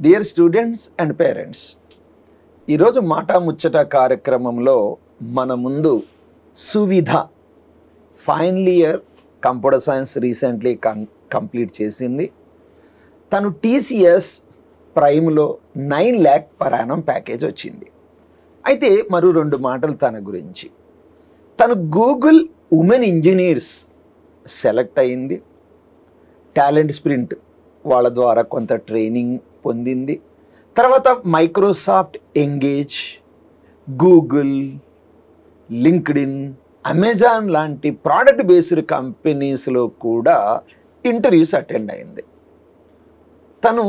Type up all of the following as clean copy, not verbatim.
Dear students and parents, ఈరోజు మాట ముచ్చట కార్యక్రమంలో మన ముందు Suvidha final year computer science recently complete చేసింది. తను టీసీఎస్ ప్రైమ్లో 9 lakh per annum ప్యాకేజ్ వచ్చింది. అయితే మరో 2 మాటలు తన గురించి. తను గూగుల్ ఉమెన్ ఇంజనీర్స్ సెలెక్ట్ అయింది. టాలెంట్ స్ప్రింట్ వాళ్ళ ద్వారా కొంత ట్రైనింగ్ పొందింది. తర్వాత Microsoft Engage, Google, LinkedIn, Amazon లాంటి ప్రోడక్ట్ బేస్డ్ కంపెనీస్లో కూడా ఇంటర్వ్యూస్ అటెండ్ అయింది. తను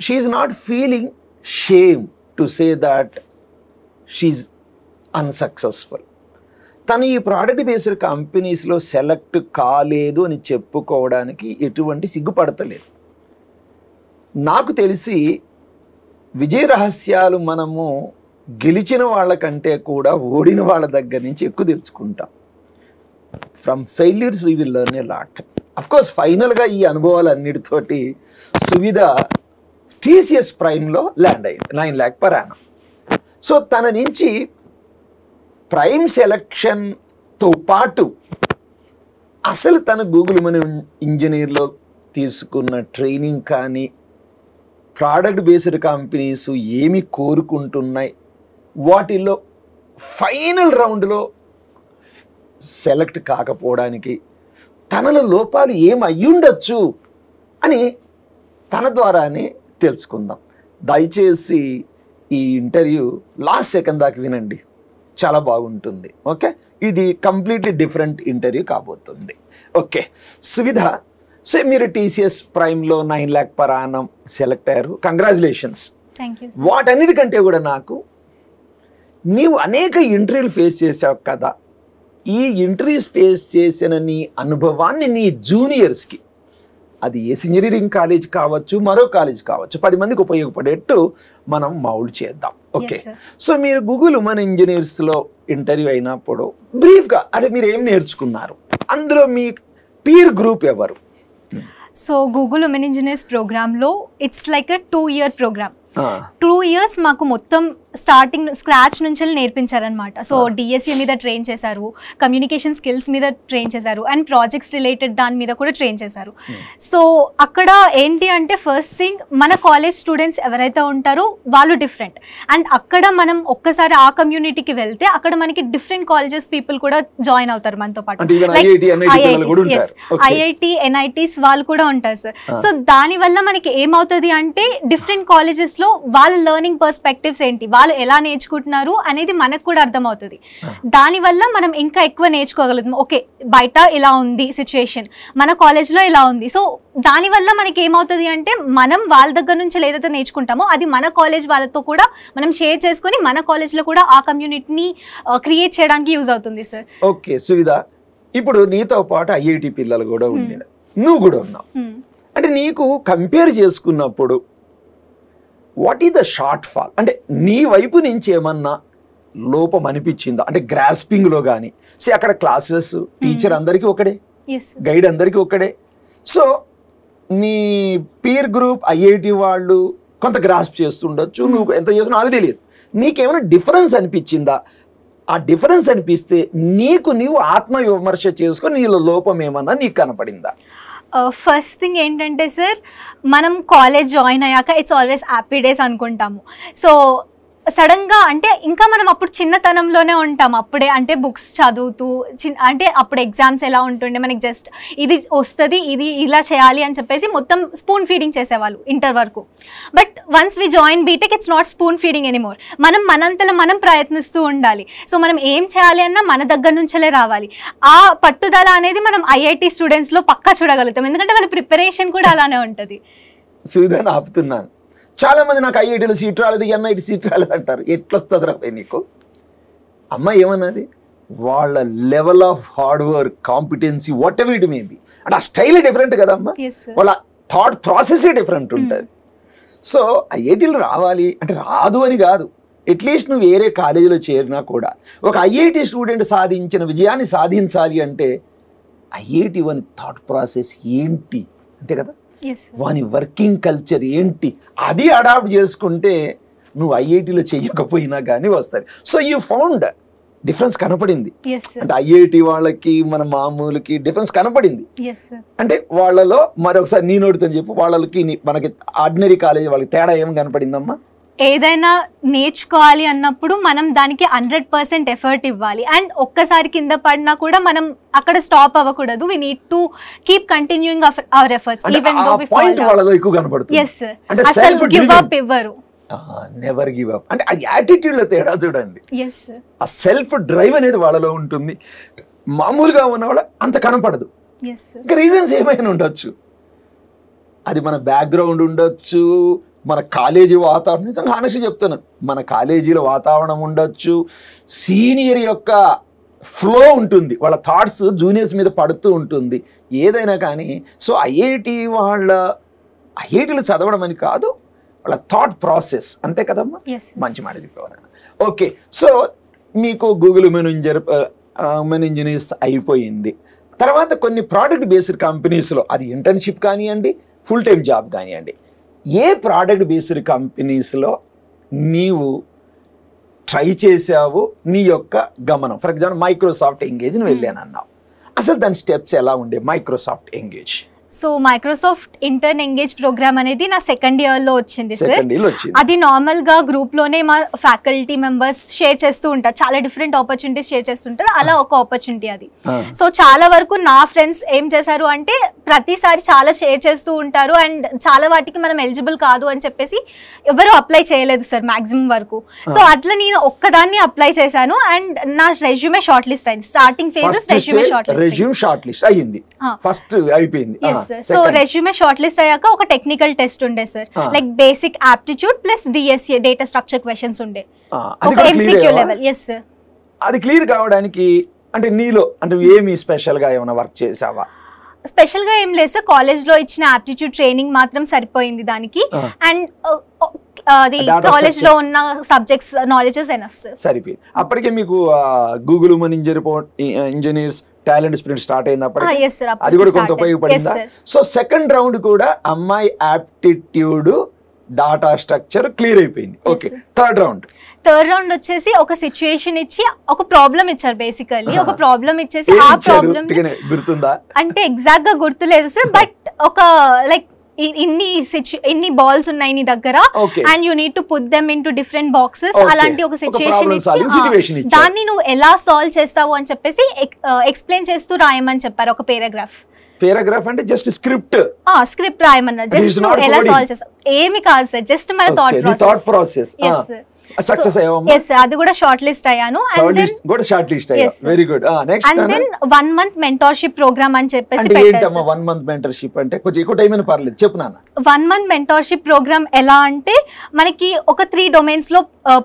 she's not feeling shame to say that she's unsuccessful. తను ఈ ప్రోడక్ట్ బేస్డ్ కంపెనీస్లో సెలెక్ట్ కాలేదు అని చెప్పుకోవడానికి ఎటువంటి సిగ్గుపడతలేదు. నాకు తెలిసి విజయ రహస్యాలు మనము గెలిచిన వాళ్ళకంటే కూడా ఓడిన వాళ్ళ దగ్గర నుంచి ఎక్కువ తెలుసుకుంటాం. From failures we will learn a lot. Of course ఫైనల్గా ఈ అనుభవాలన్నిటితోటి సువిధ టీసీఎస్ ప్రైమ్లో ల్యాండ్ అయింది 9 lakh per annum. సో తన నుంచి ప్రైమ్ సెలక్షన్తో పాటు అసలు తన గూగుల్ మన ఇంజనీర్లో తీసుకున్న ట్రైనింగ్ కానీ, ప్రోడక్ట్ బేస్డ్ కంపెనీస్ ఏమి కోరుకుంటున్నాయి, వాటిల్లో ఫైనల్ రౌండ్లో సెలెక్ట్ కాకపోవడానికి తనలో లోపాలు ఏమయ్యుండొచ్చు అని తన ద్వారానే తెలుసుకుందాం. దయచేసి ఈ ఇంటర్వ్యూ లాస్ట్ సెకండ్ దాకా వినండి, చాలా బాగుంటుంది. ఓకే, ఇది కంప్లీట్లీ డిఫరెంట్ ఇంటర్వ్యూ కాబోతుంది. ఓకే సువిధ, సో మీరు టీసీఎస్ ప్రైమ్లో 9 lakh per annum సెలెక్ట్ అయ్యారు. కంగ్రాచులేషన్స్. వాటన్నిటికంటే కూడా నాకు నీవు అనేక ఇంటర్వ్యూలు ఫేస్ చేసావు కదా, ఈ ఇంటర్వ్యూస్ ఫేస్ చేసిన నీ అనుభవాన్ని నీ జూనియర్స్కి, అది ఏ ఇంజనీరింగ్ కాలేజ్ కావచ్చు, మరో కాలేజ్ కావచ్చు, 10 మందికి ఉపయోగపడేట్టు మనం మౌల్డ్ చేద్దాం. ఓకే, సో మీరు గూగుల్ ఉమెన్ ఇంజనీర్స్లో ఇంటర్వ్యూ అయినప్పుడు బ్రీఫ్గా అదే మీరు ఏం నేర్చుకున్నారు, అందులో మీ పీర్ గ్రూప్ ఎవరు? సో గూగుల్ ఉమెన్ ఇంజనీర్స్ ప్రోగ్రామ్లో it's like a 2-year programme. 2 years మాకు మొత్తం స్టార్టింగ్ స్క్రాచ్ నుంచి నేర్పించారనమాట. సో డిఎస్ఏ మీద ట్రైన్ చేశారు, కమ్యూనికేషన్ స్కిల్స్ మీద ట్రైన్ చేశారు, అండ్ ప్రాజెక్ట్స్ రిలేటెడ్ దాని మీద కూడా ట్రైన్ చేశారు. సో అక్కడ ఏంటి అంటే ఫస్ట్ థింగ్ మన కాలేజ్ స్టూడెంట్స్ ఎవరైతే ఉంటారో వాళ్ళు డిఫరెంట్, అండ్ అక్కడ మనం ఒక్కసారి ఆ కమ్యూనిటీకి వెళ్తే అక్కడ మనకి డిఫరెంట్ కాలేజెస్ పీపుల్ కూడా జాయిన్ అవుతారు మనతో పాటు. ఐఐటి ఎన్ఐటీస్ వాళ్ళు కూడా ఉంటారు సార్. సో దానివల్ల మనకి ఏమవుతుంది అంటే డిఫరెంట్ కాలేజెస్లో వాళ్ళ లెర్నింగ్ పర్స్పెక్టివ్స్ ఏంటి, వాళ్ళు ఎలా నేర్చుకుంటున్నారు అనేది మనకు కూడా అర్థమవుతుంది. దానివల్ల మనం ఇంకా ఎక్కువ నేర్చుకోగలుగుతాం. ఓకే, బయట ఇలా ఉంది సిచ్యువేషన్, మన కాలేజ్లో ఇలా ఉంది. సో దానివల్ల మనకి ఏమవుతుంది అంటే మనం వాళ్ళ దగ్గర నుంచి ఏదైతే నేర్చుకుంటామో అది మన కాలేజ్ వాళ్ళతో కూడా మనం షేర్ చేసుకొని మన కాలేజ్లో కూడా ఆ కమ్యూనిటీని క్రియేట్ చేయడానికి యూజ్ అవుతుంది సార్. ఓకే సువిధ, ఇప్పుడు నీతో పాటు ఐఐటి పిల్లలు కూడా ఉండేది, నువ్వు కూడా ఉన్నావు. అంటే నీకు కంపేర్ చేసుకున్నప్పుడు what is the short fall, అంటే నీ వైపు నుంచి ఏమన్నా లోపం అనిపించిందా? అంటే గ్రాస్పింగ్లో కానీ, అక్కడ క్లాసెస్ టీచర్ అందరికీ ఒకడే, గైడ్ అందరికీ ఒకడే. సో నీ పీర్ గ్రూప్ ఐఐటి వాళ్ళు కొంత గ్రాస్ప్ చేస్తుండొచ్చు, నువ్వు ఎంత చేస్తున్నా నాకు తెలియదు. నీకేమైనా డిఫరెన్స్ అనిపించిందా? ఆ డిఫరెన్స్ అనిపిస్తే నీకు నీవు ఆత్మవిమర్శ చేసుకొని నీలో లోపం ఏమన్నా నీకు కనపడిందా? ఫస్ట్ థింగ్ ఏంటంటే సార్, మనం కాలేజ్ జాయిన్ అయ్యాక ఇట్స్ ఆల్వేస్ హ్యాపీ డేస్ అనుకుంటాము. సో సడన్గా అంటే ఇంకా మనం అప్పుడు చిన్నతనంలోనే ఉంటాం, అప్పుడే అంటే బుక్స్ చదువుతూ అంటే అప్పుడు ఎగ్జామ్స్ ఎలా ఉంటుండే, మనకి జస్ట్ ఇది వస్తుంది, ఇది ఇలా చేయాలి అని చెప్పేసి మొత్తం స్పూన్ ఫీడింగ్ చేసేవాళ్ళు ఇంటర్ వరకు. But once we join BTech it's not spoon feeding anymore. మనం మనంతలో మనం ప్రయత్నిస్తూ ఉండాలి. సో మనం ఏం చేయాలి అన్నా మన దగ్గర నుంచే రావాలి. ఆ పట్టుదల అనేది మనం ఐఐటి స్టూడెంట్స్లో పక్కా చూడగలుగుతాం, ఎందుకంటే వాళ్ళ ప్రిపరేషన్ కూడా అలానే ఉంటుంది. సువిధాన్ని ఆపుతున్నాను. చాలా మంది నాకు ఐఐటీలో సీట్ రాలేదు, ఎన్ఐటి సీట్ రాలేదు అంటారు. ఎట్లొస్తుంది రాబోయే నీకు? అమ్మాయి ఏమన్నది, వాళ్ళ level of hard work, competency, what ever it may be, అంటే ఆ స్టైలే డిఫరెంట్ కదమ్మా, వాళ్ళ థాట్ ప్రాసెసే డిఫరెంట్ ఉంటుంది. సో ఐఐటీలు రావాలి అంటే రాదు అని కాదు, అట్లీస్ట్ నువ్వు వేరే కాలేజీలో చేరినా కూడా ఒక ఐఐటి స్టూడెంట్ సాధించిన విజయాన్ని సాధించాలి అంటే ఐఐటి వన్ థాట్ ప్రాసెస్ ఏంటి అంతే కదా. Yes, sir. వాని వర్కింగ్ కల్చర్ ఏంటి అది అడాప్ట్ చేసుకుంటే నువ్వు ఐఐటీలో చెయ్యకపోయినా కానీ వస్తుంది. సో యూ ఫౌండ్ డిఫరెన్స్ కనపడింది. Yes, sir. అంటే ఐఐటి వాళ్ళకి మన మామూలుకి డిఫరెన్స్ కనపడింది. Yes, sir. అంటే వాళ్ళలో మరొకసారి నీ నోటితో చెప్పు, వాళ్ళకి మనకి ఆర్డినరీ కాలేజ్ వాళ్ళకి తేడా ఏం కనపడిందమ్మా? ఏదైనా నేర్చుకోవాలి అన్నప్పుడు మనం దానికి 100% ఎఫర్ట్ ఇవ్వాలి. అండ్ ఒక్కసారి కింద పడినా కూడా మనం అక్కడ స్టాప్ అవ్వకూడదు. We need to keep continuing our efforts even though we fall down. వాళ్ళలో ఎక్కువ కనపడుతుంది. yes sir. అంటే అసలు సెల్ఫ్ గివ్ అప్ ఇవ్వరు. Never give up. అంటే ఆ యాటిట్యూడ్ లో తేడా చూడండి. yes sir. ఆ సెల్ఫ్ డ్రైవ్ అనేది వాళ్ళలో ఉంటుంది. మామూలుగా ఉన్న వాళ్ళ అంత కనపడదు. yes sir. ఇంకా రీజన్స్ ఏమైనా ఉండొచ్చు. అది మన బ్యాక్గ్రౌండ్ ఉండొచ్చు, మన కాలేజీ వాతావరణం. నిజంగా హానెస్ట్గా చెప్తున్నాను, మన కాలేజీలో వాతావరణం ఉండొచ్చు, సీనియర్ యొక్క ఫ్లో ఉంటుంది, వాళ్ళ థాట్స్ జూనియర్స్ మీద పడుతూ ఉంటుంది, ఏదైనా కానీ. సో ఐఐటీలు చదవడం అని కాదు, వాళ్ళ థాట్ ప్రాసెస్ అంతే కదమ్మా. yes sir. మంచి మాట చెప్పేవారు. ఓకే, సో మీకు గూగుల్ ఉమెన్ ఇంజనీర్స్ అయిపోయింది. తర్వాత కొన్ని ప్రోడక్ట్ బేస్డ్ కంపెనీస్లో, అది ఇంటర్న్షిప్ కానివ్వండి, ఫుల్ టైం జాబ్ కానివ్వండి, ఏ ప్రోడక్ట్ బేస్డ్ కంపెనీస్లో నీవు ట్రై చేసావు, నీ యొక్క గమనం? ఫర్ ఎగ్జాంపుల్ మైక్రోసాఫ్ట్ ఎంగేజ్ని వెళ్ళాను అన్నావు. అసలు దాని స్టెప్స్ ఎలా ఉండే Microsoft engage? So Microsoft intern engage programme అనేది నా సెకండ్ ఇయర్లో వచ్చింది సార్. సెకండ్ ఇయర్ వచ్చింది. అది నార్మల్గా గ్రూప్లోనే మా ఫ్యాకల్టీ మెంబర్స్ షేర్ చేస్తూ ఉంటారు, చాలా డిఫరెంట్ ఆపర్చునిటీస్ షేర్ చేస్తుంటారు. అలా ఒక ఆపర్చునిటీ అది. సో చాలా వరకు నా ఫ్రెండ్స్ ఏం చేశారు అంటే ప్రతిసారి చాలా షేర్ చేస్తూ ఉంటారు అండ్ చాలా వాటికి మనం ఎలిజిబుల్ కాదు అని చెప్పేసి ఎవరు అప్లై చేయలేదు సార్ మ్యాక్సిమం వరకు. సో అట్లా నేను ఒక్కదాన్ని అప్లై చేశాను అండ్ నా రెజ్యూమే షార్ట్ లిస్ట్ అయింది. Starting phases resume short list అయ్యింది, ఫస్ట్ అయిపోయింది. సో రెజ్యూమే షార్ట్ లిస్ట్ అయ్యాక ఒక టెక్నికల్ టెస్ట్ ఉండే sir, like basic aptitude plus DSA data structure questions ఉండే, ఒక ఎంసీక్యూ లెవెల్. yes sir. అది క్లియర్ కావడానికి అంటే నీలో అంటే ఏమి స్పెషల్ గా ఏమైనా వర్క్ చేసావా? స్పెషల్ గా ఏం లేదు సార్, కాలేజ్ లో ఇచ్చిన ఆప్టిట్యూడ్ ట్రైనింగ్ మాత్రం సరిపోయింది దానికి. అండ్ అది కాలేజ్ లో ఉన్న సబ్జెక్ట్స్ నాలెడ్జెస్ ఎనఫ్ సార్. సరిపోయింది. అప్పటికే మీకు Google women engineers talent sprint start అయింది అప్పటికి. yes sir. అది కూడా కొంత ఉపయోగపడిందా? సో సెకండ్ రౌండ్ కూడా అమ్మాయి ఆప్టిట్యూడ్ డాటా స్ట్రక్చర్ క్లియర్ అయిపోయింది. ఓకే, థర్డ్ రౌండ్ వచ్చేసి ఒక సిచ్యుయేషన్ ఇచ్చి ఒక ప్రాబ్లం ఇచ్చారు. బేసికల్లీ ఒక ప్రాబ్లం ఇచ్చేసి ఆ ప్రాబ్లం గుర్తుందా? అంటే ఎగ్జాక్ట్ గా గుర్తులేదు సార్, బట్ ఒక లైక్ ఇన్ని బాల్స్ ఉన్నాయి నీ దగ్గర and you need to put them in to different boxes. అలాంటి ఒక సిచ్యుయేషన్ ఇచ్చి దాన్ని నువ్వు ఎలా సాల్వ్ చేస్తావు అని చెప్పేసి ఎక్స్ప్లెయిన్ చేస్తూ రాయమని చెప్పారు ఒక పేరాగ్రాఫ్ అంటే జస్ట్ స్క్రిప్ట్ రాయమన్నారు. జస్ట్ ఎలా సాల్వ్ చేస్తావు ఏమి కాదు సార్, జస్ట్ మన థాట్ ప్రాసెస్. సక్సెస్ అయ్యావా? yes అది కూడా షార్ట్ లిస్ట్ అయ్యాను. అండ్ దెన్ కూడా షార్ట్ లిస్ట్ అయ్యా. Very good. Next and then 1 month mentorship programme అని చెప్పేసి పెట్టారు. ఏంటమ్మా 1 month మెంటర్షిప్ అంటే? కొంచెం ఎక్కువ టైం అయినా పర్లేదు, చెప్పు నాన్న. 1 month మెంటర్షిప్ ప్రోగ్రామ్ ఎలా అంటే మనకి ఒక 3 డొమైన్స్ లో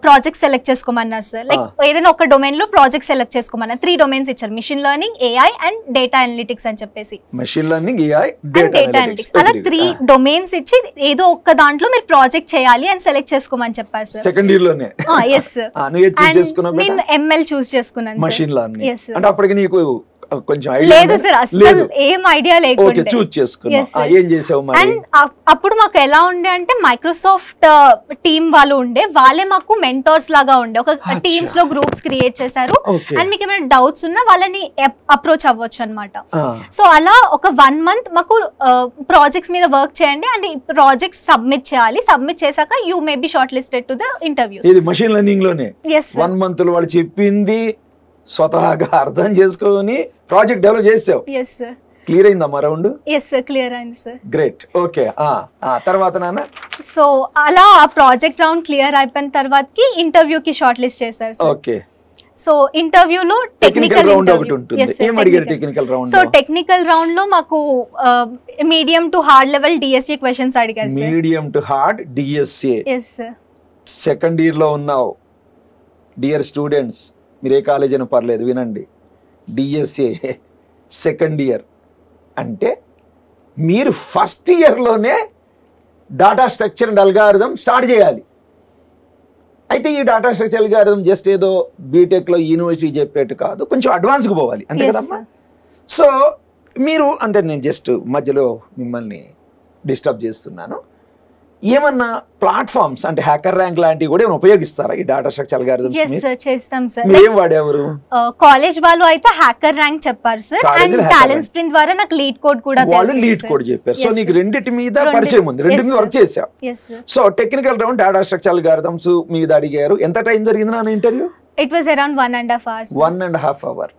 ప్రాజెక్ట్ సెలెక్ట్ చేసుకోమన్నారు సార్. లైక్ ఏదైనా ఒక డొమైన్ లో ప్రాజెక్ట్ సెలెక్ట్ చేసుకోమన్నారు. 3 డొమైన్స్ ఇచ్చారు, machine learning, AI and data analytics అని చెప్పేసి. Machine learning, AI, data analytics అలా 3 డొమైన్స్ ఇచ్చి ఏదో ఒక్క దాంట్లో మీరు ప్రాజెక్ట్ చేయాలి అని సెలెక్ట్ చేసుకోమని చెప్పారు సార్. సెకండ్ ఇయర్ లోనే. yes నేను ఎంఎల్ చూస్ చేసుకున్నాను. మెషిన్ లెర్నింగ్ అంటే అప్పటికి నీకు కొంచెం లేదు సార్, అసలు ఏం ఐడియా లేకుండా చూస్ చేసుకున్నా. ఏం చేసావు మరి? అండ్ అప్పుడు మాకు ఎలా ఉండే అంటే మైక్రోసాఫ్ట్ టీమ్ వాళ్ళు ఉండే, వాళ్ళే మాకు మెంటర్స్ లాగా ఉండే. ఒక టీమ్స్ లో గ్రూప్స్ క్రియేట్ చేశారు అండ్ మీకు ఏమైనా డౌట్స్ ఉన్నా వాళ్ళని అప్రోచ్ అవ్వచ్చు అనమాట. సో అలా ఒక 1 month మాకు ప్రాజెక్ట్స్ మీద వర్క్ చేయండి అండ్ ప్రాజెక్ట్స్ సబ్మిట్ చేయాలి. సబ్మిట్ చేశాక you may be short listed to the interviews. ఇది మెషిన్ లెర్నింగ్ లోనే 1 month లో వాళ్ళు చెప్పింది స్వతహాగా అర్థం చేసుకొని ప్రాజెక్ట్ డెవలప్ చేసావు. క్లియర్ అయిందమ్మా రౌండ్? yes sir, క్లియర్ అయింది సార్. గ్రేట్. ఓకే, తర్వాత నాన్న? సో అలా ఆ ప్రాజెక్ట్ రౌండ్ క్లియర్ అయిపోయిన తర్వాతకి ఇంటర్వ్యూకి షార్ట్ లిస్ట్ చేశారు సార్. ఓకే, సో ఇంటర్వ్యూలో టెక్నికల్ రౌండ్ ఒకటి ఉంటుంది. ఏం అడిగారు technical round? So technical round లో మాకు medium to hard level DSA questions అడిగారు sir. Medium to hard DSA. yes sir. Second year లో ఉన్నావు. డియర్ స్టూడెంట్స్, మీరు ఏ కాలేజ్ అయినా పర్లేదు వినండి. డిఎస్ఏ సెకండ్ ఇయర్ అంటే మీరు ఫస్ట్ ఇయర్లోనే data structure and algorithm start చేయాలి. అయితే ఈ డాటా స్ట్రక్చర్ అల్గారిథం జస్ట్ ఏదో బీటెక్లో యూనివర్సిటీ చెప్పేట్టు కాదు, కొంచెం అడ్వాన్స్కి పోవాలి, అంతే కదమ్మా? సో మీరు అంటే నేను జస్ట్ మధ్యలో మిమ్మల్ని డిస్టర్బ్ చేస్తున్నాను. ఏమన్నా ప్లాట్ఫామ్స్ అంటే హ్యాకర్ ర్యాంక్ లాంటివి కూడా ఏమైనా ఉపయోగిస్తారా ఈ data structure algorithms? yes sir చేస్తాం సార్. మీరు ఏం వాడేవారు? కాలేజ్ వాళ్ళు అయితే హ్యాకర్ ర్యాంక్ చెప్పారు సార్, అండ్ టాలెంట్ స్ప్రింట్ ద్వారా నాకు లీడ్ కోడ్ కూడా వాళ్ళు లీడ్ కోడ్ చెప్పారు. సో నీకు రెండింటి మీద పరిచయం ఉంది, రెండింటి మీద వర్క్ చేసావు. So technical round data structure algorithms మీద అడిగారు. ఎంత టైం జరిగింది నా interview? It was around 1.5 hours. 1.5 hours.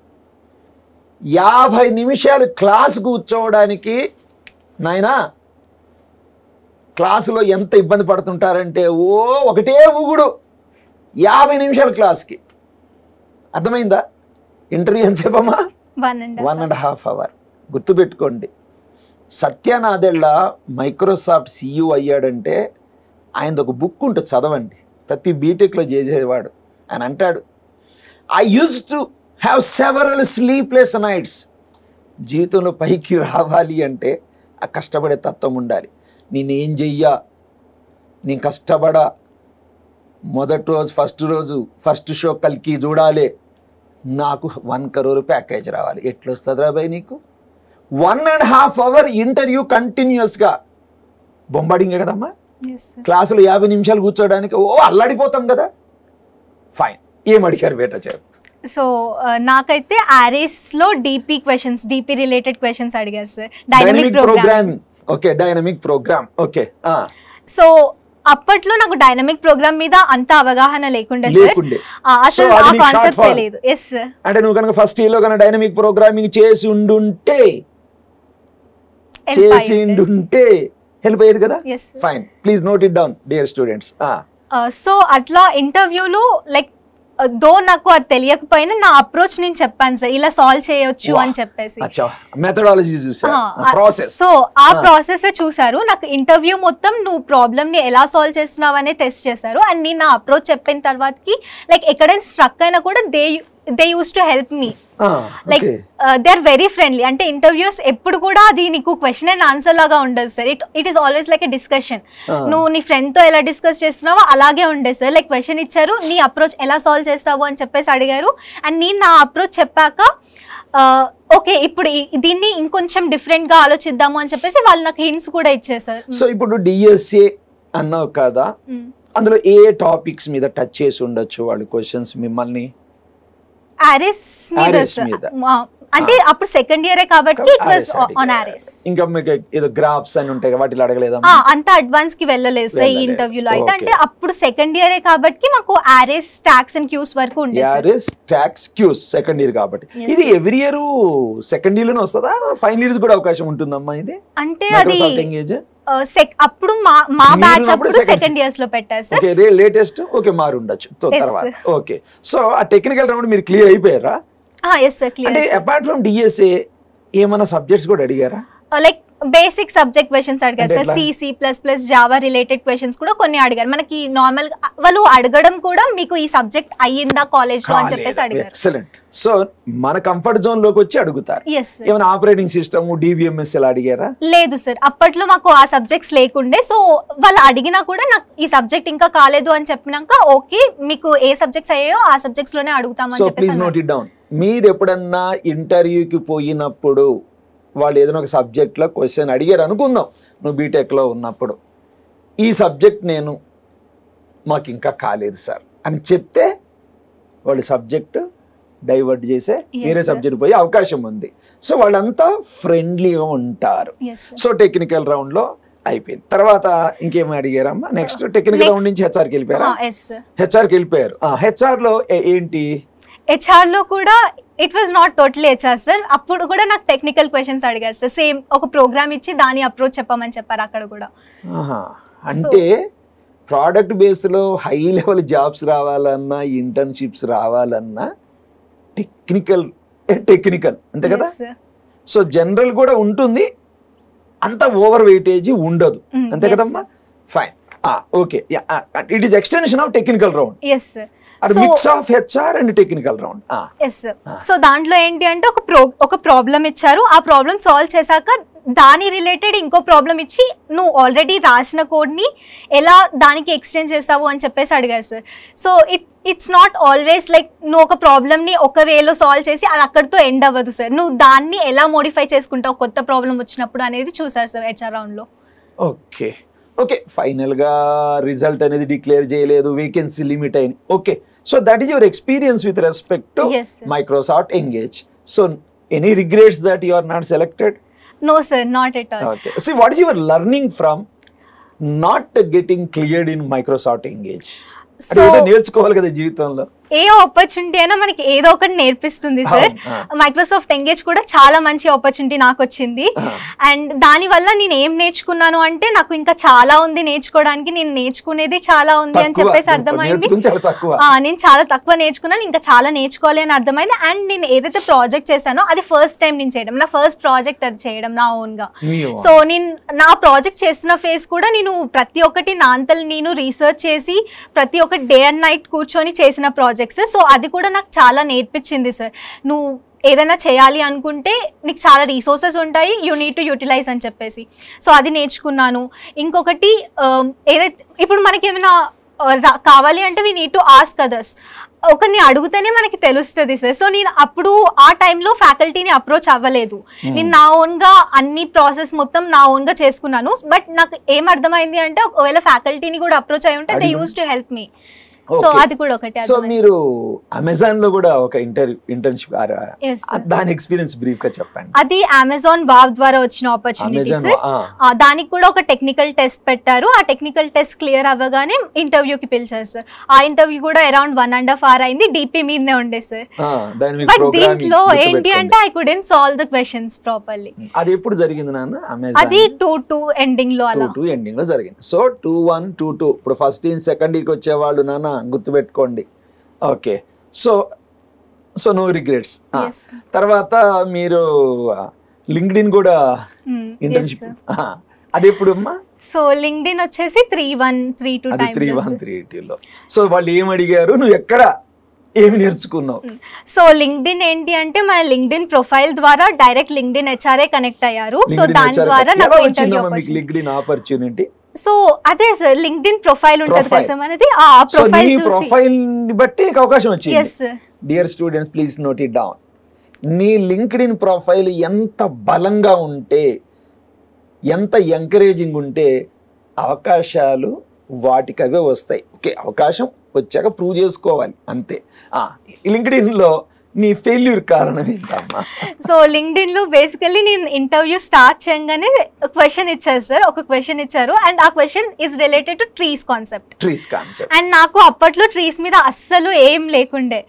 50 నిమిషాలు క్లాస్ కూర్చోవడానికి నాయనా క్లాసులో ఎంత ఇబ్బంది పడుతుంటారంటే ఒకటే ఊగుడు 50 నిమిషాలు క్లాస్కి. అర్థమైందా? ఇంటర్వ్యూ ఎంతసేపమ్మా? 1.5 hours. గుర్తుపెట్టుకోండి, సత్యనాదెళ్ళ మైక్రోసాఫ్ట్ CEO అయ్యాడంటే ఆయనది ఒక బుక్ ఉంటుంది, చదవండి. ప్రతి బీటెక్లో చేసేవాడు. ఆయన అంటాడు, I use to have several sleepless nights. జీవితంలో పైకి రావాలి అంటే ఆ కష్టపడే తత్వం ఉండాలి. నేనేం చెయ్యా, నేను కష్టపడా, మొదటి రోజు ఫస్ట్ షో కల్కి చూడాలి, నాకు 1 crore ప్యాకేజ్ రావాలి. ఎట్లా వస్తుంది రాబాయ్ నీకు? 1.5 hours ఇంటర్వ్యూ కంటిన్యూస్గా బొంబాడింగే కదమ్మా. క్లాసులో 50 నిమిషాలు కూర్చోడానికి అల్లాడిపోతాం కదా. ఫైన్, ఏం అడిగారు బేటా చెప్పు. సో నాకైతే ఆర్ఎస్ లో డిపి రిలేటెడ్ క్వశ్చన్స్ అడిగారు sir. Dynamic programming. Okay, dynamic program. Okay. So అప్పట్లో నాకు డైనమిక్ ప్రోగ్రామ్ మీద అంత అవగాహన లేకుండే సార్, అసలు ఆ కాన్సెప్ట్ తెలియదు. Yes sir. అంటే నువ్వు కనుక ఫస్ట్ ఇయర్ లో కనుక డైనమిక్ ప్రోగ్రామింగ్ చేసి ఉండుంటే హెల్ప్ అయ్యేది కదా. Fine, please note it down dear students. So అట్లా ఇంటర్వ్యూలో లైక్ దో నాకు అది తెలియకపోయినా నా అప్రోచ్ నేను చెప్పాను సార్, ఇలా సాల్వ్ చేయొచ్చు అని చెప్పేసి. సో ఆ ప్రాసెస్ చూసారు. నాకు ఇంటర్వ్యూ మొత్తం నువ్వు ప్రాబ్లమ్ ని ఎలా సాల్వ్ చేస్తున్నావు అనే టెస్ట్ చేశారు. అండ్ నేను నా అప్రోచ్ చెప్పిన తర్వాతకి లైక్ ఎక్కడైనా స్ట్రక్ అయినా కూడా they use to help me. Like they are very friendly. అంటే ఇంటర్వ్యూస్ ఎప్పుడు కూడా అది నీకు క్వశ్చన్ అండ్ ఆన్సర్ లాగా ఉండదు sir. It is always like a discussion. నువ్వు నీ ఫ్రెండ్ తో ఎలా డిస్కస్ చేస్తున్నావో అలాగే ఉండేది సార్. లైక్ క్వశ్చన్ ఇచ్చారు, నీ అప్రోచ్ ఎలా సాల్వ్ చేస్తావు అని చెప్పేసి అడిగారు. అండ్ నేను నా అప్రోచ్ చెప్పాక ఓకే ఇప్పుడు దీన్ని ఇంకొంచెం డిఫరెంట్ గా ఆలోచిద్దాము అని చెప్పేసి వాళ్ళు నాకు హింట్స్ కూడా ఇచ్చేసారు. సో ఇప్పుడు డిఎస్ఏ అన్నావు కదా, అందులో ఏ టాపిక్స్ మీద టచ్ చేసి ఉండొచ్చు వాళ్ళు క్వశ్చన్స్ మిమ్మల్ని? ఆర్ఎస్ మీద. అంటే అప్పుడు సెకండ్ ఇయర్ కాబట్టి ఇట్ వాస్ ఆన్ ఆర్ఎస్. ఇంకా మీకు ఏదో గ్రాఫ్స్ అని ఉంటాయి వాటిలో అడగలేదా? అంత అడ్వాన్స్ కి వెళ్ళలేదు సార్ ఈ ఇంటర్వ్యూలో అయితే. అంటే అప్పుడు సెకండ్ ఇయర్ కాబట్టి మాకు ఆర్ఎస్ టాక్స్ అండ్ క్యూస్ వరకు ఉండేది. ఆర్ఎస్ టాక్స్ క్యూస్ సెకండ్ ఇయర్ కాబట్టి. ఇది ఎవ్రీ ఇయర్ సెకండ్ ఇయర్ లోనే వస్తుందా? ఫైనల్ ఇయర్స్ కూడా అవకాశం ఉంటుందమ్మా ఇది? అంటే అది అప్పుడు మా బ్యాచ్ అప్పుడు సెకండ్ ఇయర్స్ లో పెట్టారు సార్. ఓకే, లేటెస్ట్ ఓకే మారు ఉండొచ్చు తర్వాత. ఓకే, సో ఆ టెక్నికల్ రౌండ్ మీరు క్లియర్ అయిపోయారా? yes sir, clear. అంటే అపార్ట్ ఫ్రమ్ డిఎస్ఏ ఏమైనా సబ్జెక్ట్స్ కూడా అడిగారా? లైక్ బేసిక్ సబ్జెక్ట్ క్వశ్చన్స్ అడిగారు sir. C++, Java related questions కూడా కొన్ని అడిగారు. మనకి నార్మల్ వాళ్ళు అడగడం కూడా మీకు ఈ సబ్జెక్ట్ అయ్యిందా కాలేజ్ లో అని చెప్పేసి అడిగారు. ఎక్సలెంట్. సో మన కంఫర్ట్ జోన్ లోకి వచ్చి అడుగుతారు. ఏమైనా ఆపరేటింగ్ సిస్టమ్ DBMS ఎలా అడిగారా? లేదు సార్, అప్పట్లో మాకు ఆ సబ్జెక్ట్స్ లేకుండే. సో వాళ్ళు అడిగినా కూడా నాకు ఈ సబ్జెక్ట్ ఇంకా కాలేదు అని చెప్పినాక ఓకే మీకు ఏ సబ్జెక్ట్స్ అయ్యాయో ఆ సబ్జెక్ట్స్ లోనే అడుగుతామని చెప్పేసి. Please note it down. మీరు ఎప్పుడన్నా ఇంటర్వ్యూకి పోయినప్పుడు వాళ్ళు ఏదైనా ఒక సబ్జెక్ట్లో క్వశ్చన్ అడిగారు అనుకుందాం, నువ్వు బీటెక్లో ఉన్నప్పుడు, ఈ సబ్జెక్ట్ మాకు ఇంకా కాలేదు సార్ అని చెప్తే వాళ్ళు సబ్జెక్ట్ డైవర్ట్ చేసే వేరే సబ్జెక్ట్ పోయే అవకాశం ఉంది. సో వాళ్ళంతా ఫ్రెండ్లీగా ఉంటారు. సో టెక్నికల్ రౌండ్లో అయిపోయింది. తర్వాత ఇంకేమీ అడిగారమ్మా? నెక్స్ట్ టెక్నికల్ రౌండ్ నుంచి హెచ్ఆర్కి వెళ్ళిపోయారా? హెచ్ఆర్కి వెళ్ళిపోయారు. హెచ్ఆర్లో ఏంటి? హెచ్ఆర్ లో కూడా it was not totally HR sir. అప్పుడు కూడా నాకు టెక్నికల్ క్వశ్చన్స్ అడిగారు సార్. సేమ్ ఒక ప్రోగ్రామ్ ఇచ్చి దాని అప్రోచ్ చెప్పమని చెప్పారు అక్కడ కూడా. అంటే ప్రోడక్ట్ బేస్లో హై లెవెల్ జాబ్స్ రావాలన్నా, ఇంటర్న్షిప్స్ రావాలన్నా టెక్నికల్ అంతే కదా. సో జనరల్ కూడా ఉంటుంది, అంత ఓవర్ వెయిటేజ్ ఉండదు అంతే కదమ్మా. Fine, okay. It is extension of technical round. Yes sir. Mix of HR and technical round. So దాంట్లో ఏంటి అంటే ఒక ప్రాబ్లం ఇచ్చారు. ఆ ప్రాబ్లం సాల్వ్ చేశాక దాని రిలేటెడ్ ఇంకో ప్రాబ్లం ఇచ్చి నువ్వు ఆల్రెడీ రాసిన కోడ్ ని ఎలా దానికి ఎక్స్టెండ్ చేస్తావు అని చెప్పేసి అడిగారు sir. So it's not always like నువ్వు ఒక ప్రాబ్లమ్ ని ఒక వేలో సాల్వ్ చేసి అది అక్కడితో ఎండ్ అవ్వదు సార్. నువ్వు దాన్ని ఎలా మోడిఫై చేసుకుంటావు కొత్త ప్రాబ్లం వచ్చినప్పుడు అనేది చూసారు సార్ హెచ్ఆర్ రౌండ్ లో. ఓకే ఓకే, ఫైనల్గా రిజల్ట్ అనేది డిక్లేర్ చేయలేదు, వేకెన్సీ లిమిట్ అయింది. Okay, so that is your experience with respect to Yes, sir. Microsoft engage. So any regrets that you are not selected? No sir, not at all. Okay, see, what is your learning from not getting cleared in Microsoft Engage? అంటే ఏదో నేర్చుకోవాలి కదా జీవితంలో. ఏ opportunity అయినా మనకి ఏదో ఒకటి నేర్పిస్తుంది సార్. Ah. మైక్రోసాఫ్ట్ ఎంగేజ్ కూడా చాలా మంచి ఆపర్చునిటీ నాకు వచ్చింది. అండ్ దానివల్ల నేను ఏం నేర్చుకున్నాను అంటే నాకు ఇంకా చాలా ఉంది నేర్చుకోవడానికి, నేను నేర్చుకునేది చాలా ఉంది అని చెప్పేసి అర్థమైంది. నేర్చుకుని చాలా తక్కువ. నేను చాలా తక్కువ నేర్చుకున్నాను, ఇంకా చాలా నేర్చుకోవాలి అని అర్థమైంది. అండ్ నేను ఏదైతే ప్రాజెక్ట్ చేశానో అది ఫస్ట్ టైం నేను చేయడం, నా ఫస్ట్ ప్రాజెక్ట్ అది చేయడం నా ఓన్ గా. సో నేను నా ప్రాజెక్ట్ చేస్తున్న ఫేజ్ కూడా నేను ప్రతి ఒక్కటి నా అంతలు నేను రీసెర్చ్ చేసి ప్రతి ఒక్కటి డే అండ్ నైట్ కూర్చొని చేసిన ప్రాజెక్ట్స్. సో అది కూడా నాకు చాలా నేర్పించింది సార్. నువ్వు ఏదైనా చేయాలి అనుకుంటే నీకు చాలా రీసోర్సెస్ ఉంటాయి, యూ నీడ్ టు యూటిలైజ్ అని చెప్పేసి. సో అది నేర్చుకున్నాను. ఇంకొకటి ఏదైతే ఇప్పుడు మనకి ఏమైనా కావాలి అంటే we need to ask others. ఒకరిని అడిగితేనే మనకి తెలుస్తుంది సార్. సో నేను అప్పుడు ఆ టైంలో ఫ్యాకల్టీని అప్రోచ్ అవ్వలేదు, నేను నా ఓన్గా అన్ని ప్రాసెస్ మొత్తం నా ఓన్గా చేసుకున్నాను. బట్ నాకు ఏం అర్థమైంది అంటే ఒకవేళ ఫ్యాకల్టీని కూడా అప్రోచ్ అయ్యి ఉంటే they use to help me. So అది కూడా ఒకటి. సో మీరు అమెజాన్ లో కూడా ఒక ఇంటర్న్షిప్, దాని ఎక్స్పీరియన్స్ బ్రీఫ్ గా చెప్పండి. అది అమెజాన్ వావ్ ద్వారా వచ్చిన ఆపర్చునిటీ సార్. దానికి కూడా ఒక టెక్నికల్ టెస్ట్ పెట్టారు. ఆ టెక్నికల్ టెస్ట్ క్లియర్ అవ్వగానే ఇంటర్వ్యూకి పిలిచారు సార్. ఆ ఇంటర్వ్యూ కూడా అరౌండ్ 1.5 hours అయింది. డిపి మీదనే ఉండే సార్. బట్ దీంట్లో ఏంటి అంటే I couldn't solve the questions properly. అది ఎప్పుడు జరిగింది నాన్న? అమెజాన్ అది 2-2 ఎండింగ్ లో అలా 2-2 ఎండింగ్ లో జరిగింది. సో 2-1 2-2. ఇప్పుడు ఫస్ట్ ఇయర్ సెకండ్ ఇయర్కి వచ్చేవాళ్ళు నాన్న గుర్తుపెట్టుకోండి. Okay, so so no regrets. తర్వాత మీరు లింక్డ్ఇన్ కూడా ఇంటర్న్షిప్, అది ఎప్పుడు అమ్మా? సో లింక్డ్ఇన్ వచ్చేసి 3-1-3-2 అది 3-1-3-2లో. సో వాళ్ళు ఏం అడిగారు, నువ్వు ఎక్కడ ఏమి నేర్చుకున్నావు? సో లింక్డ్ఇన్ ఏంటి అంటే మన లింక్డ్ఇన్ ప్రొఫైల్ ద్వారా డైరెక్ట్ లింక్డ్ఇన్ హెచ్ఆర్ఏ కనెక్ట్ అయ్యారు. సో దాని ద్వారా నాకు ఇంటర్వ్యూ లింక్డ్ఇన్ ఆపర్చునిటీ. సో అదే సార్ లింక్డ్ఇన్ ప్రొఫైల్ ఉంటుంది కదా సార్ మనది, ఆ ప్రొఫైల్ చూసి ప్రొఫైల్ ని బట్టి నీకు అవకాశం వచ్చింది. yes sir. Dear students please note it down. నీ లింక్డ్ఇన్ ప్రొఫైల్ ఎంత బలంగా ఉంటే, ఎంత ఎంకరేజింగ్ ఉంటే అవకాశాలు వాటికి అవే వస్తాయి. ఓకే, అవకాశం వచ్చాక ప్రూవ్ చేసుకోవాలి అంతే. లింక్డ్ఇన్లో నీ ఫెయిల్యూర్ కారణం ఏంటమ్మా? సో లింక్డ్ఇన్ లో బేసికల్లీ నేను ఇంటర్వ్యూ స్టార్ట్ చేయగానే క్వశ్చన్ ఇచ్చారు సార్, ఒక క్వశ్చన్ ఇచ్చారు. అండ్ ఆ question is related to trees concept. And నాకు అప్పట్లో ట్రీస్ మీద అస్సలు ఏం లేకుండే,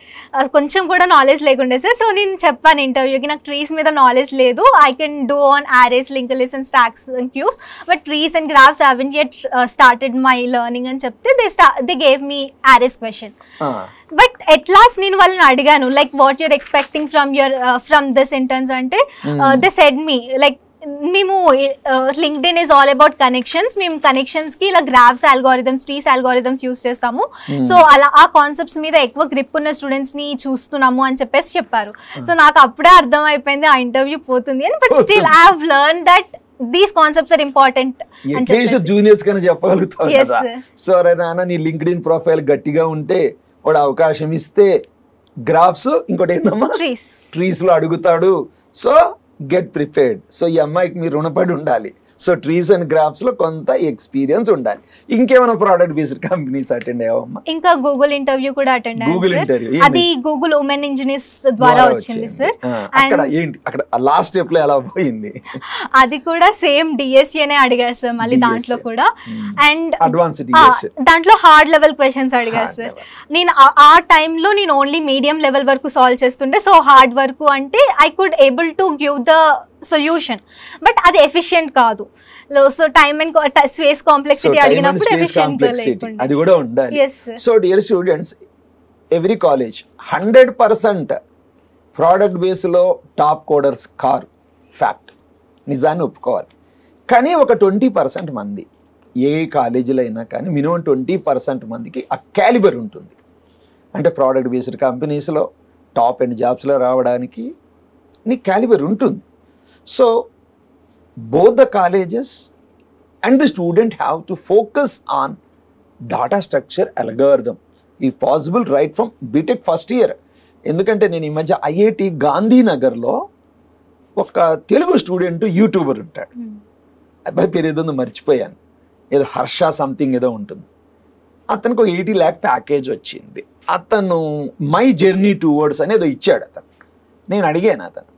కొంచెం కూడా నాలెడ్జ్ లేకుండే సార్. సో నేను చెప్పాను ఇంటర్వ్యూకి నాకు ట్రీస్ మీద నాలెడ్జ్ లేదు, I can do on arrays, linked lists and stacks and queues, but trees and graphs haven't yet started my learning అని చెప్తే they gave me arrays question. But at last నేను వాళ్ళని అడిగాను like what you're expecting from this interns అంటే they said me like మేము LinkedIn is all about connections, మేము connections కి ఇలా graphs algorithms, trees algorithms use చేస్తాము. సో అలా ఆ కాన్సెప్ట్స్ మీద ఎక్కువ గ్రిప్ ఉన్న స్టూడెంట్స్ ని చూస్తున్నాము అని చెప్పేసి చెప్పారు. సో నాకు అప్పుడే అర్థం అయిపోయింది ఆ ఇంటర్వ్యూ పోతుంది అని. But still I have learn that these concepts are important. Juniors కన్నా చెప్పగలుగుతావు కదా. సో నాన్న నీ లింక్డ్ఇన్ ప్రొఫైల్ గట్టిగా ఉంటే వాడు అవకాశం ఇస్తే గ్రాఫ్స్, ఇంకోటి ఏందమ్మా ట్రీస్ లో అడుగుతాడు. So get prepared. సో ఈ అమ్మాయికి మీరు రుణపడి ఉండాలి. సో ట్రీస్ అండ్ గ్రాఫ్స్ లో కొంత ఎక్స్పీరియన్స్ ఉండాలి. ఇంకేమైనా ప్రోడక్ట్ బేస్డ్ కంపెనీస్ అటెండ్ అయ్యావమ్మా? ఇంకా గూగుల్ ఇంటర్వ్యూ కూడా అటెండ్ గూగుల్ అయ్యాను. ఇంటర్వ్యూ అది గూగుల్ ఉమెన్ ఇంజనీర్స్ ద్వారా వచ్చింది సార్. అక్కడ ఏంటి, అక్కడ లాస్ట్ స్టెప్ లో ఎలా పోయింది? అది కూడా సేమ్ డిఎస్సి అనే అడిగారు సార్ మళ్ళీ దాంట్లో కూడా. అండ్ దాంట్లో హార్డ్ లెవెల్ క్వశ్చన్స్ అడిగారు సార్. నేను ఆ టైంలో నేను ఓన్లీ మీడియం లెవెల్ వరకు సాల్వ్ చేస్తుండే. సో హార్డ్ వరకు అంటే I could able to give the solution, but అది ఎఫిషియెంట్ కాదు. So time and space complexity అడిగినప్పుడు ఎఫిషియెంట్ అది కూడా ఉండాలి. So dear students, every college 100% product బేస్లో టాప్ కోడర్స్ కారు, ఫ్యాక్ట్, నిజాన్ని ఒప్పుకోవాలి. కానీ ఒక 20% మంది ఏ కాలేజీలో అయినా కానీ మినిమం 20% మందికి ఆ క్యాలిబర్ ఉంటుంది. అంటే ప్రోడక్ట్ బేస్డ్ కంపెనీస్లో టాప్ అండ్ జాబ్స్లో రావడానికి నీ క్యాలిబర్ ఉంటుంది. So both the colleges and the student have to focus on data structure algorithm if possible right from BTech first year. ఎందుకంటే నేను ఈ మధ్య ఐఐటి గాంధీనగర్లో ఒక తెలుగు స్టూడెంట్ యూట్యూబర్ ఉంటాడు. అబ్బాయి పేరు ఏదో మర్చిపోయాను, ఏదో హర్ష సంథింగ్ ఏదో ఉంటుంది. అతనికి ఒక 80 lakh ప్యాకేజ్ వచ్చింది. అతను మై జర్నీ టువర్డ్స్ అని ఏదో ఇచ్చాడు అతను. నేను అడిగాను అతను,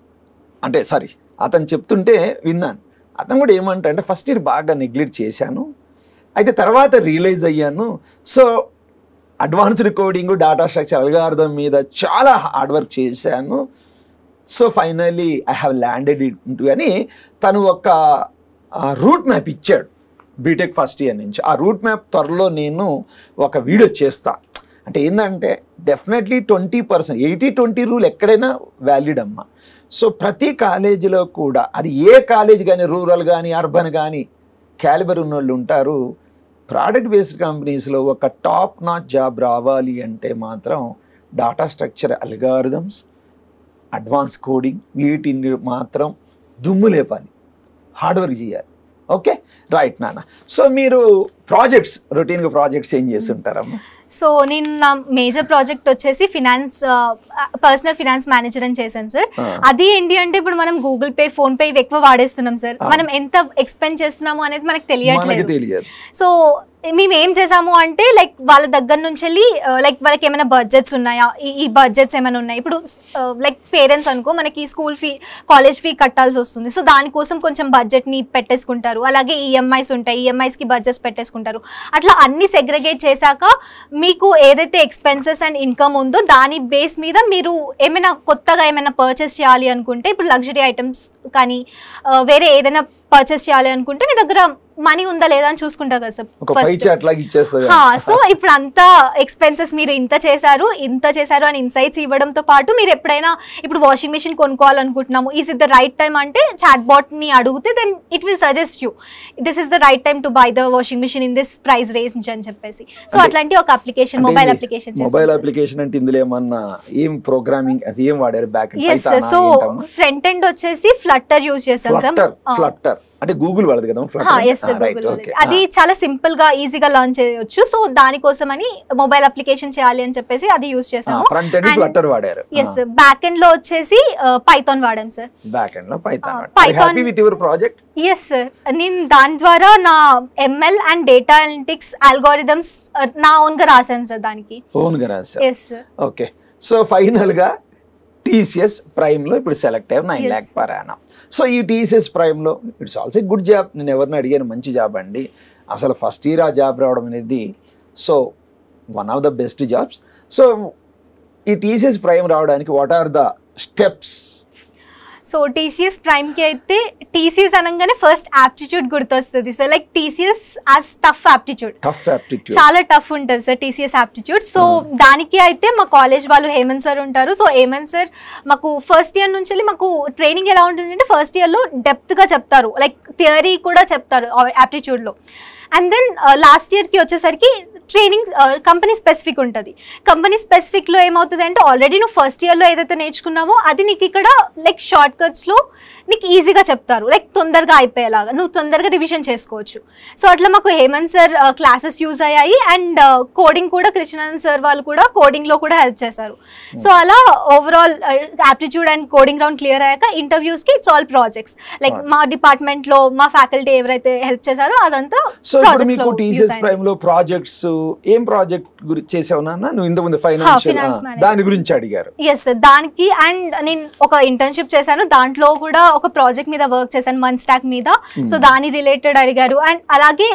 అంటే సారీ అతను చెప్తుంటే విన్నాను. అతను కూడా ఏమంటే ఫస్ట్ ఇయర్ బాగా నెగ్లెక్ట్ చేశాను, అయితే తర్వాత రియలైజ్ అయ్యాను. So advanced coding, data structure, algorithm మీద చాలా హార్డ్ వర్క్ చేశాను. So finally I have landed it అని తను ఒక రూట్ మ్యాప్ ఇచ్చాడు బీటెక్ ఫస్ట్ ఇయర్ నుంచి. ఆ రూట్ మ్యాప్ త్వరలో నేను ఒక వీడియో చేస్తా. అంటే ఏంటంటే డెఫినెట్లీ 20%, 80-20 రూల్ ఎక్కడైనా వ్యాలిడ్ అమ్మ. సో ప్రతి కాలేజీలో కూడా, అది ఏ కాలేజ్ కానీ, రూరల్ కానీ అర్బన్ కానీ, క్యాలిబర్ ఉన్న వాళ్ళు ఉంటారు. ప్రోడక్ట్ బేస్డ్ కంపెనీస్లో ఒక టాప్ నాచ్ జాబ్ రావాలి అంటే మాత్రం data structure, algorithms, advance coding వీటిని మాత్రం దుమ్ము లేపాలి, హార్డ్ వర్క్ చేయాలి. ఓకే రైట్ నాన్న. సో మీరు ప్రాజెక్ట్స్, రొటీన్గా ప్రాజెక్ట్స్ ఏం చేస్తుంటారమ్మా? సో నేను నా మేజర్ ప్రాజెక్ట్ వచ్చేసి పర్సనల్ ఫినాన్స్ మేనేజర్ అని చేశాను సార్. అది ఏంటి అంటే ఇప్పుడు మనం గూగుల్ పే, ఫోన్ పే ఇవి ఎక్కువ వాడేస్తున్నాం సార్. మనం ఎంత ఎక్స్పెండ్ చేస్తున్నాము అనేది మనకు తెలియట్లేదు. సో మేము ఏం చేసాము అంటే లైక్ వాళ్ళ దగ్గర నుంచి వెళ్ళి లైక్ వాళ్ళకి ఏమైనా బడ్జెట్స్ ఉన్నాయా, ఈ బడ్జెట్స్ ఏమైనా ఉన్నాయి. ఇప్పుడు లైక్ పేరెంట్స్ అనుకో మనకి స్కూల్ ఫీ, కాలేజ్ ఫీ కట్టాల్సి వస్తుంది. సో దానికోసం కొంచెం బడ్జెట్ని పెట్టేసుకుంటారు. అలాగే ఈఎంఐస్ ఉంటాయి, ఈఎంఐస్కి బడ్జెట్స్ పెట్టేసుకుంటారు. అట్లా అన్ని సెగ్రిగేట్ చేశాక మీకు ఏదైతే ఎక్స్పెన్సెస్ అండ్ ఇన్కమ్ ఉందో దాని బేస్ మీద మీరు ఏమైనా కొత్తగా ఏమైనా పర్చేస్ చేయాలి అనుకుంటే, ఇప్పుడు లగ్జరీ ఐటమ్స్ కానీ వేరే ఏదైనా పర్చేస్ చేయాలి అనుకుంటే మీ దగ్గర మనీ ఉందా లేదా అని చూసుకుంటా కదా సార్. సో ఇప్పుడు అంతా ఎక్స్పెన్సెస్ మీరు ఇంత చేశారు అని ఇన్సైట్స్ ఇవ్వడంతో పాటు, మీరు ఎప్పుడైనా ఇప్పుడు వాషింగ్ మిషన్ కొనుక్కోవాలనుకుంటున్నాము, is it the right time అంటే చాట్ బాట్ ని అడిగితే then it will suggest you this is the right time to buy the washing machine in this price range అని చెప్పేసి. సో అట్లాంటి ఒక అప్లికేషన్, మొబైల్ అప్లికేషన్ అంటే ఇందులో ఏమన్నా ఏం ప్రోగ్రామింగ్ ఏం వాడారు? Back end so front end వచ్చేసి ఫ్లట్టర్ యూజ్ చేస్తాం సార్. ఫ్లట్టర్ అంటే గూగుల్ వాడదు కదా? అది చాలా సింపుల్ గా ఈజీగా లర్న్ చేయొచ్చు. సో దానికోసం అని మొబైల్ అప్లికేషన్ చేయాలి అని చెప్పేసి అది యూజ్ చేసాము. ఫ్రంట్ ఎండ్ ఫ్లట్టర్ వాడారు. yes బ్యాక్ ఎండ్ లో వచ్చేసి పైథాన్ వాడాం సార్. బ్యాక్ ఎండ్ లో Python. Happy with your project? yes sir. నేను దాని ద్వారా నా ML and data analytics algorithms నా ఓన్ గా రాశాను సార్. దానికి ఓన్ గా రాశారు. yes okay. సో ఫైనల్ గా TCS ప్రైమ్ లో ఇప్పుడు సెలెక్ట్ అయ్యారు 9 lakh per annum. సో ఈ TCS ప్రైమ్ లో ఇట్స్ ఆల్సో గుడ్ జాబ్. నేను ఎవరిని అడిగాను, మంచి జాబ్ అండి. అసలు ఫస్ట్ ఇయర్ ఆ జాబ్ రావడం అనేది so one of the best jobs. So ఈ TCS ప్రైమ్ రావడానికి what are the steps? So TCS ప్రైమ్కి అయితే TCS అనగానే ఫస్ట్ యాప్టిట్యూడ్ గుర్తొస్తుంది సార్. Like TCS as tough aptitude, చాలా టఫ్ ఉంటుంది సార్ TCS యాప్టిట్యూడ్. సో దానికి అయితే మా కాలేజ్ వాళ్ళు హేమంత్ సార్ ఉంటారు. సో హేమంత్ సార్ మాకు ఫస్ట్ ఇయర్ నుంచి మాకు ట్రైనింగ్ ఎలా ఉంటుందంటే ఫస్ట్ ఇయర్లో డెప్త్గా చెప్తారు, లైక్ థియరీ కూడా చెప్తారు యాప్టిట్యూడ్లో. అండ్ దెన్ లాస్ట్ ఇయర్కి వచ్చేసరికి ట్రైనింగ్ కంపెనీ స్పెసిఫిక్ ఉంటుంది. కంపెనీ స్పెసిఫిక్లో ఏమవుతుంది అంటే ఆల్రెడీ నువ్వు ఫస్ట్ ఇయర్లో ఏదైతే నేర్చుకున్నావో అది నీకు ఇక్కడ లైక్ షార్ట్ కట్స్లో నీకు ఈజీగా చెప్తారు, లైక్ తొందరగా అయిపోయేలాగా నువ్వు తొందరగా రివిజన్ చేసుకోవచ్చు. సో అట్లా మాకు హేమంత్ సార్ క్లాసెస్ యూజ్ అయ్యాయి. అండ్ కోడింగ్ కూడా కృష్ణానంద్ సార్ వాళ్ళు కూడా కోడింగ్లో కూడా హెల్ప్ చేశారు. సో అలా overall aptitude and coding round clear అయ్యాక ఇంటర్వ్యూస్కి ఇట్స్ ఆల్ ప్రాజెక్ట్స్. లైక్ మా డిపార్ట్మెంట్లో మా ఫ్యాకల్టీ ఎవరైతే హెల్ప్ చేశారో అదంతా ప్రాజెక్ట్స్. ఏం ప్రాజెక్ట్ గురించి చేసావు నాన్న? నువ్వు ఇంతకుముందు ఫైనాన్షియల్ దాని గురించి అడిగారు. yes దానికి అండ్ నేను ఒక ఇంటర్న్షిప్ చేశాను, దాంట్లో కూడా ఒక ప్రాజెక్ట్ మీద వర్క్ చేశాను, మన్ స్టాక్ మీద. సో దాని రిలేటెడ్ అడిగారు. అండ్ అలాగే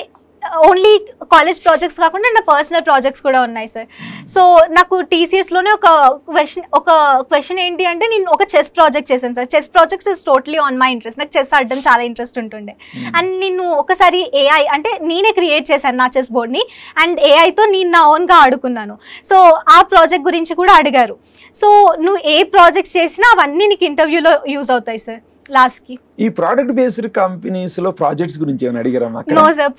ఓన్లీ కాలేజ్ ప్రాజెక్ట్స్ కాకుండా నా పర్సనల్ ప్రాజెక్ట్స్ కూడా ఉన్నాయి సార్. సో నాకు TCSలోనే ఒక క్వశ్చన్ ఏంటి అంటే, నేను ఒక చెస్ ప్రాజెక్ట్ చేశాను sir. Chess project is totally on my interest. నాకు చెస్ ఆడడం చాలా ఇంట్రెస్ట్ ఉంటుండే. అండ్ నేను ఒకసారి AI అంటే నేనే క్రియేట్ చేశాను నా చెస్ బోర్డ్ని. అండ్ ఏఐతో నేను నా ఓన్గా ఆడుకున్నాను. సో ఆ ప్రాజెక్ట్ గురించి కూడా అడిగారు. సో నువ్వు ఏ ప్రాజెక్ట్స్ చేసినా అవన్నీ నీకు ఇంటర్వ్యూలో యూజ్ అవుతాయి సార్. లాస్ట్ కి ఈ ప్రోడక్ట్ బేస్డ్ కంపెనీస్ లో ప్రాజెక్ట్స్ గురించి ఏమైనా అడిగారా? No sir,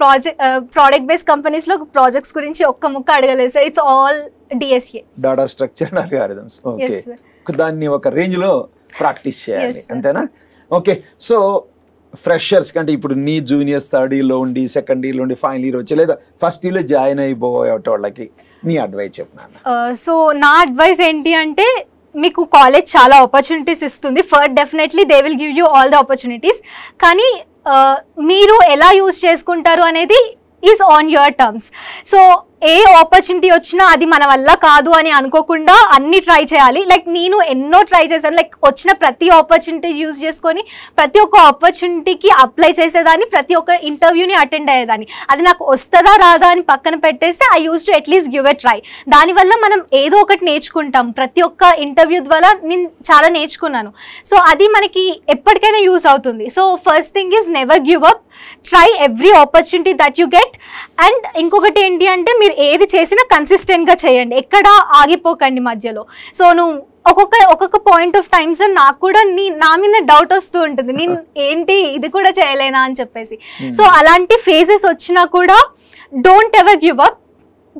product based companies లో ప్రాజెక్ట్స్ గురించి ఒక్క ముక్క అడగలేదు sir. It's all DSA, data structure and algorithms. ఓకే, దాన్ని ఒక రేంజ్ లో ప్రాక్టీస్ చేయాలి, అంతేనా? ఓకే. సో ఫ్రెషర్స్ కంటే ఇప్పుడు నీ జూనియర్స్ థర్డ్ ఇయర్లో ఉండి, సెకండ్ ఇయర్లో ఉండి, ఫైనల్ ఇయర్ వచ్చి, లేదా ఫస్ట్ ఇయర్లో జాయిన్ అయిపోయేటోళ్ళకి నీ అడ్వైస్ చెప్పినాను. సో నా అడ్వైస్ ఏంటి అంటే, మీకు కాలేజ్ చాలా ఆపర్చునిటీస్ ఇస్తుంది. For definitely they will give you all the opportunities. కానీ మీరు ఎలా యూజ్ చేసుకుంటారు అనేది is on your terms. So A opportunity వచ్చినా అది మన వల్ల కాదు అని అనుకోకుండా అన్ని ట్రై చేయాలి. లైక్ నేను ఎన్నో ట్రై చేశాను. లైక్ వచ్చిన ప్రతి ఆపర్చునిటీ యూజ్ చేసుకొని ప్రతి ఒక్క ఆపర్చునిటీకి అప్లై చేసేదాన్ని, ప్రతి ఒక్క ఇంటర్వ్యూని అటెండ్ అయ్యేదాన్ని. అది నాకు వస్తుందా రాదా అని పక్కన పెట్టేస్తే I use to at least give a try. దానివల్ల మనం ఏదో ఒకటి నేర్చుకుంటాం. ప్రతి ఒక్క ఇంటర్వ్యూ ద్వారా నేను చాలా నేర్చుకున్నాను. సో అది మనకి ఎప్పటికైనా యూజ్ అవుతుంది. So first thing is never give up, try every opportunity that you get. And ఇంకొకటి ఏంటి అంటే మీరు ఏది చేసినా కన్సిస్టెంట్గా చేయండి, ఎక్కడ ఆగిపోకండి మధ్యలో. సో నువ్వు ఒక్కొక్క పాయింట్ ఆఫ్ టైమ్స్ నాకు కూడా నా మీద డౌట్ వస్తూ ఉంటుంది, నేను ఏంటి ఇది కూడా చేయలేనా అని చెప్పేసి. సో అలాంటి ఫేజెస్ వచ్చినా కూడా don't ever give up,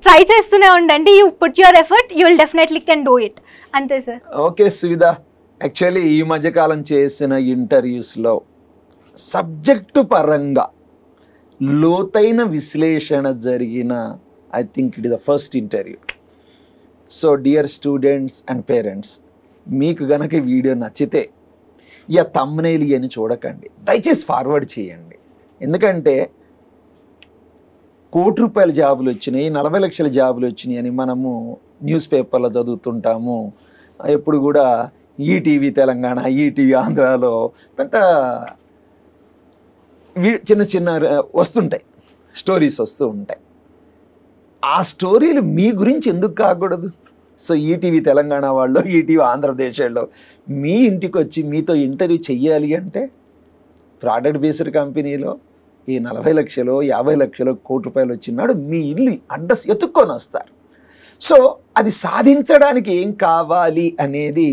try చేస్తూనే ఉండండి. You put your effort, you will definitely can do it. అంతే సార్. ఓకే సువిధ, యాక్చువల్లీ ఈ మధ్యకాలం చేసిన ఇంటర్వ్యూస్లో సబ్జెక్టు పరంగా లోతైన విశ్లేషణ జరిగిన I think it is the first interview. So dear students and parents, మీకు గనక ఈ వీడియో నచ్చితే థంబ్నెయిల్ అని చూడకండి, దయచేసి ఫార్వర్డ్ చేయండి. ఎందుకంటే ₹1,00,00,000 జాబులు వచ్చినాయి, 40 లక్షల జాబులు వచ్చినాయి అని మనము న్యూస్ పేపర్లో చదువుతుంటాము. ఎప్పుడు కూడా ఈటీవీ తెలంగాణ, ఈటీవీ ఆంధ్రాలో పెద్ద చిన్న చిన్న వస్తుంటాయి, స్టోరీస్ వస్తూ ఉంటాయి. ఆ స్టోరీలు మీ గురించి ఎందుకు కాకూడదు? సో ఈటీవీ తెలంగాణ వాళ్ళు, ఈటీవీ ఆంధ్రప్రదేశ్లో మీ ఇంటికి వచ్చి మీతో ఇంటర్వ్యూ చెయ్యాలి అంటే ప్రోడక్ట్ బేస్డ్ కంపెనీలో ఈ 40 లక్షలు, 50 లక్షలు, ₹1,00,00,000 వచ్చినాడు మీ ఇల్లు అడ్రస్ ఎత్తుక్కొని వస్తారు. సో అది సాధించడానికి ఏం కావాలి అనేది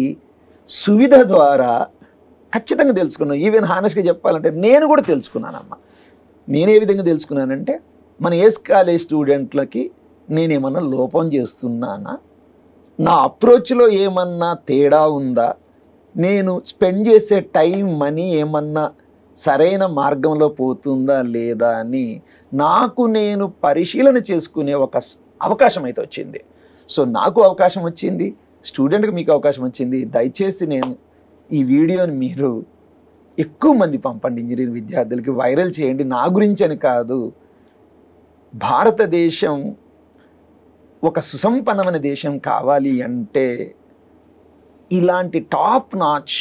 సువిధ ద్వారా ఖచ్చితంగా తెలుసుకున్నాను. ఈవెన్ హానెస్ట్గా చెప్పాలంటే నేను కూడా తెలుసుకున్నానమ్మా. నేను ఏ విధంగా తెలుసుకున్నానంటే, మన ఏస్ కాలేజ్ స్టూడెంట్లకి నేనేమన్నా లోపం చేస్తున్నానా, నా అప్రోచ్లో ఏమన్నా తేడా ఉందా, నేను స్పెండ్ చేసే టైం మనీ ఏమన్నా సరైన మార్గంలో పోతుందా లేదా అని నాకు నేను పరిశీలన చేసుకునే ఒక అవకాశం అయితే వచ్చింది. సో నాకు అవకాశం వచ్చింది, స్టూడెంట్కి మీకు అవకాశం వచ్చింది. దయచేసి నేను ఈ వీడియోని మీరు ఎక్కువ మంది పంపండి, ఇంజనీరింగ్ విద్యార్థులకి వైరల్ చేయండి. నా గురించి అని కాదు, భారతదేశం ఒక సుసంపన్నమైన దేశం కావాలి అంటే ఇలాంటి టాప్ నాచ్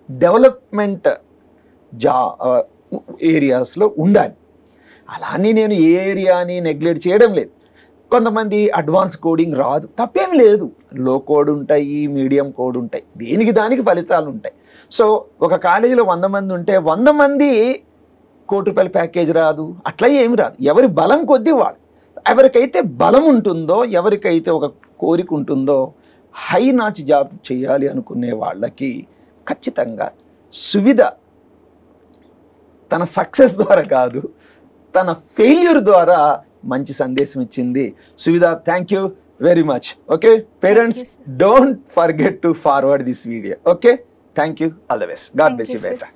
డెవలప్మెంట్ ఏరియాస్లో ఉండాలి. అలానే నేను ఏ ఏరియాని నెగ్లెక్ట్ చేయడం లేదు. కొంతమంది అడ్వాన్స్ కోడింగ్ రాదు, తప్పేం లేదు. లో కోడ్ ఉంటాయి, మీడియం కోడ్ ఉంటాయి, దేనికి దానికి ఫలితాలు ఉంటాయి. సో ఒక కాలేజీలో 100 మంది ఉంటే 100 మంది ₹1,00,00,000 ప్యాకేజ్ రాదు, అట్లా ఏమి రాదు. ఎవరి బలం కొద్దీ వాళ్ళు, ఎవరికైతే బలం ఉంటుందో, ఎవరికైతే ఒక కోరిక ఉంటుందో, హై నాచ్ జాబ్ చేయాలి అనుకునే వాళ్ళకి ఖచ్చితంగా సువిధ తన సక్సెస్ ద్వారా కాదు, తన ఫెయిల్యూర్ ద్వారా మంచి సందేశం ఇచ్చింది. Suvidha, thank you very much. Okay parents, don't forget to forward this video. Okay, thank you, all the best. God bless you beta.